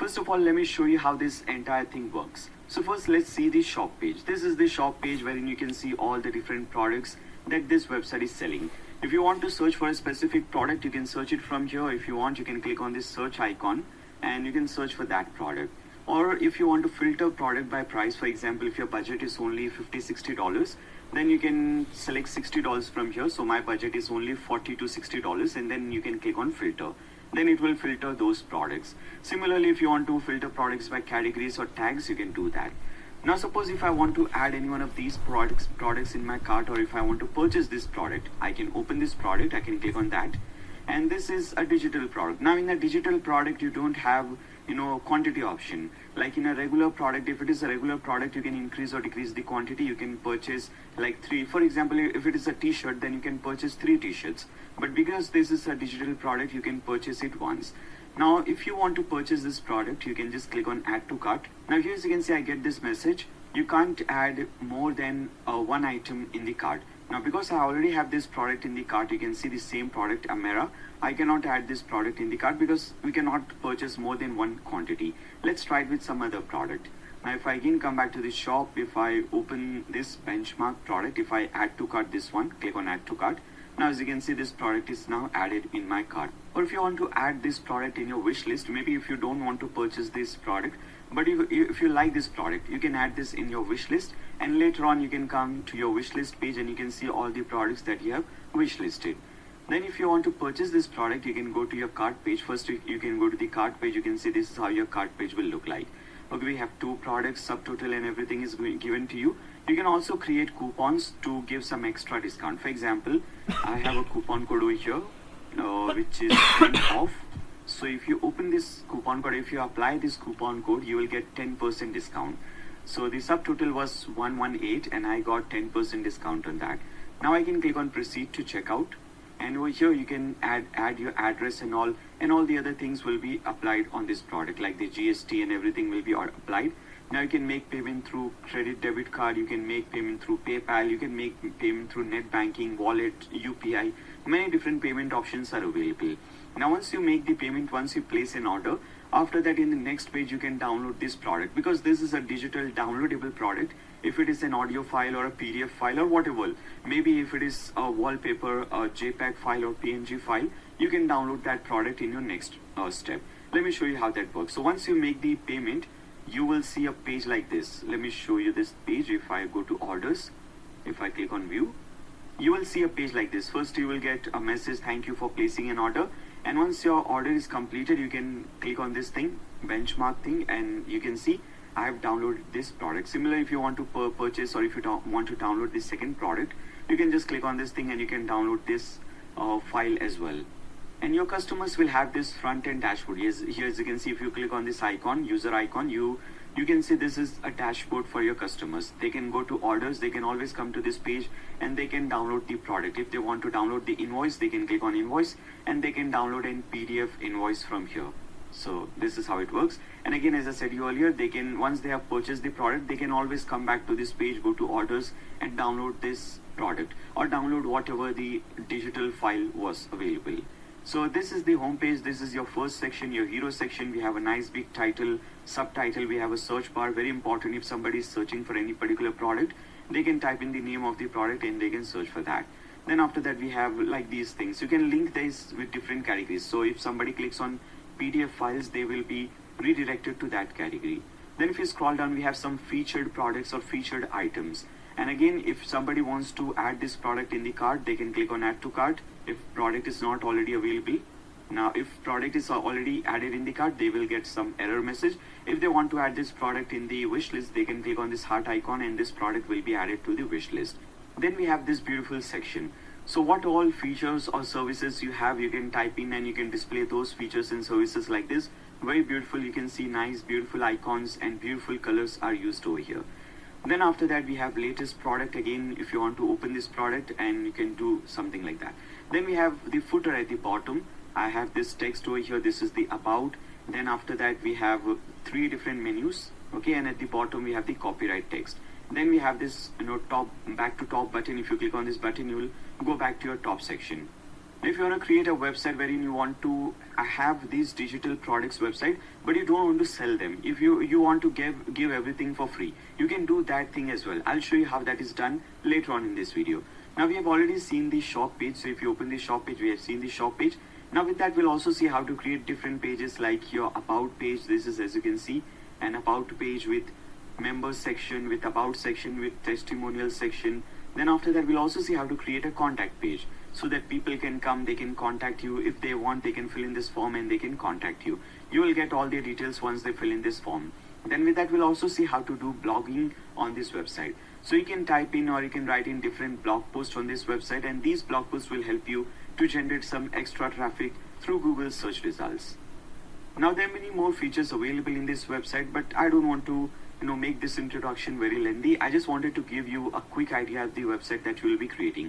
First of all, let me show you how this entire thing works. So first, let's see the shop page. This is the shop page wherein you can see all the different products that this website is selling. If you want to search for a specific product, you can search it from here. If you want, you can click on this search icon and you can search for that product. Or if you want to filter product by price, for example, if your budget is only $50-$60, then you can select $60 from here. So my budget is only $40 to $60, and then you can click on filter. Then it will filter those products. Similarly, if you want to filter products by categories or tags, you can do that. Now suppose if I want to add any one of these products in my cart, or if I want to purchase this product, I can open this product, I can click on that, and this is a digital product. Now in a digital product, you don't have quantity option. Like in a regular product, if it is a regular product, you can increase or decrease the quantity. You can purchase like 3. For example, if it is a t-shirt, then you can purchase 3 t-shirts. But because this is a digital product, you can purchase it once. Now if you want to purchase this product, you can just click on add to cart. Now here as you can see, I get this message, you can't add more than one item in the cart. Now because I already have this product in the cart, you can see the same product, Amera. I cannot add this product in the cart because we cannot purchase more than one quantity. Let's try it with some other product. Now if I again come back to the shop, if I open this benchmark product, if I add to cart this one, click on add to cart. Now as you can see, this product is now added in my cart. Or if you want to add this product in your wish list, maybe if you don't want to purchase this product, but if you like this product, you can add this in your wish list, and later on you can come to your wish list page and you can see all the products that you have wish listed. Then if you want to purchase this product, you can go to your cart page. First you can go to the cart page. You can see this is how your cart page will look like. Okay, we have 2 products, subtotal and everything is given to you. You can also create coupons to give some extra discount. For example, I have a coupon code over here which is 10 off. So if you open this coupon code, if you apply this coupon code, you will get 10% discount. So the subtotal was 118 and I got 10% discount on that. Now I can click on proceed to checkout, and over here you can add your address and all the other things will be applied on this product, like the GST and everything will be applied. Now you can make payment through credit debit card, you can make payment through PayPal, you can make payment through net banking, wallet, UPI. Many different payment options are available. Now once you make the payment, once you place an order, after that in the next page you can download this product, because this is a digital downloadable product. If it is an audio file or a PDF file or whatever, maybe if it is a wallpaper, a JPEG file or PNG file, you can download that product in your next step. Let me show you how that works. So once you make the payment, you will see a page like this. Let me show you this page. If I go to orders, if I click on view, you will see a page like this. First you will get a message, thank you for placing an order. And once your order is completed, you can click on this thing, benchmark thing, and you can see I have downloaded this product. Similar, if you want to purchase or if you want to download the second product, you can just click on this thing and you can download this file as well. And your customers will have this front end dashboard. Yes, here as you can see, if you click on this icon, user icon, you can see this is a dashboard for your customers. They can go to orders, they can always come to this page and they can download the product. If they want to download the invoice, they can click on invoice and they can download an PDF invoice from here. So this is how it works. And again, as I said you earlier, they can, once they have purchased the product, they can always come back to this page, go to orders and download this product or download whatever the digital file was available. So this is the home page. This is your first section, your hero section. We have a nice big title, subtitle. We have a search bar. Very important, if somebody is searching for any particular product, they can type in the name of the product and they can search for that. Then after that, we have like these things. You can link this with different categories. So if somebody clicks on PDF files, they will be redirected to that category. Then if you scroll down, we have some featured products or featured items. And again, if somebody wants to add this product in the cart, they can click on add to cart if product is not already available. Now if product is already added in the cart, they will get some error message. If they want to add this product in the wish list, they can click on this heart icon and this product will be added to the wish list. Then we have this beautiful section. So what all features or services you have, you can type in and you can display those features and services like this. Very beautiful. You can see nice beautiful icons and beautiful colors are used over here. Then after that, we have latest product. Again, if you want to open this product and you can do something like that. Then we have the footer at the bottom. I have this text over here. This is the about. Then after that, we have 3 different menus. Okay, and at the bottom we have the copyright text. Then we have this back to top button. If you click on this button, you will go back to your top section. If you want to create a website wherein you want to have these digital products website, but you don't want to sell them, if you want to give everything for free, you can do that thing as well. I'll show you how that is done later on in this video. Now we have already seen the shop page. So if you open the shop page, we have seen the shop page. Now with that, we'll also see how to create different pages, like your about page. This is, as you can see, an about page with members section, with about section, with testimonial section. Then after that, we'll also see how to create a contact page, so that people can come, they can contact you. If they want, they can fill in this form and they can contact you. You will get all their details once they fill in this form. Then with that, we'll also see how to do blogging on this website. So you can type in or you can write in different blog posts on this website, and these blog posts will help you to generate some extra traffic through Google search results. Now there are many more features available in this website, but I don't want to make this introduction very lengthy. I just wanted to give you a quick idea of the website that you will be creating.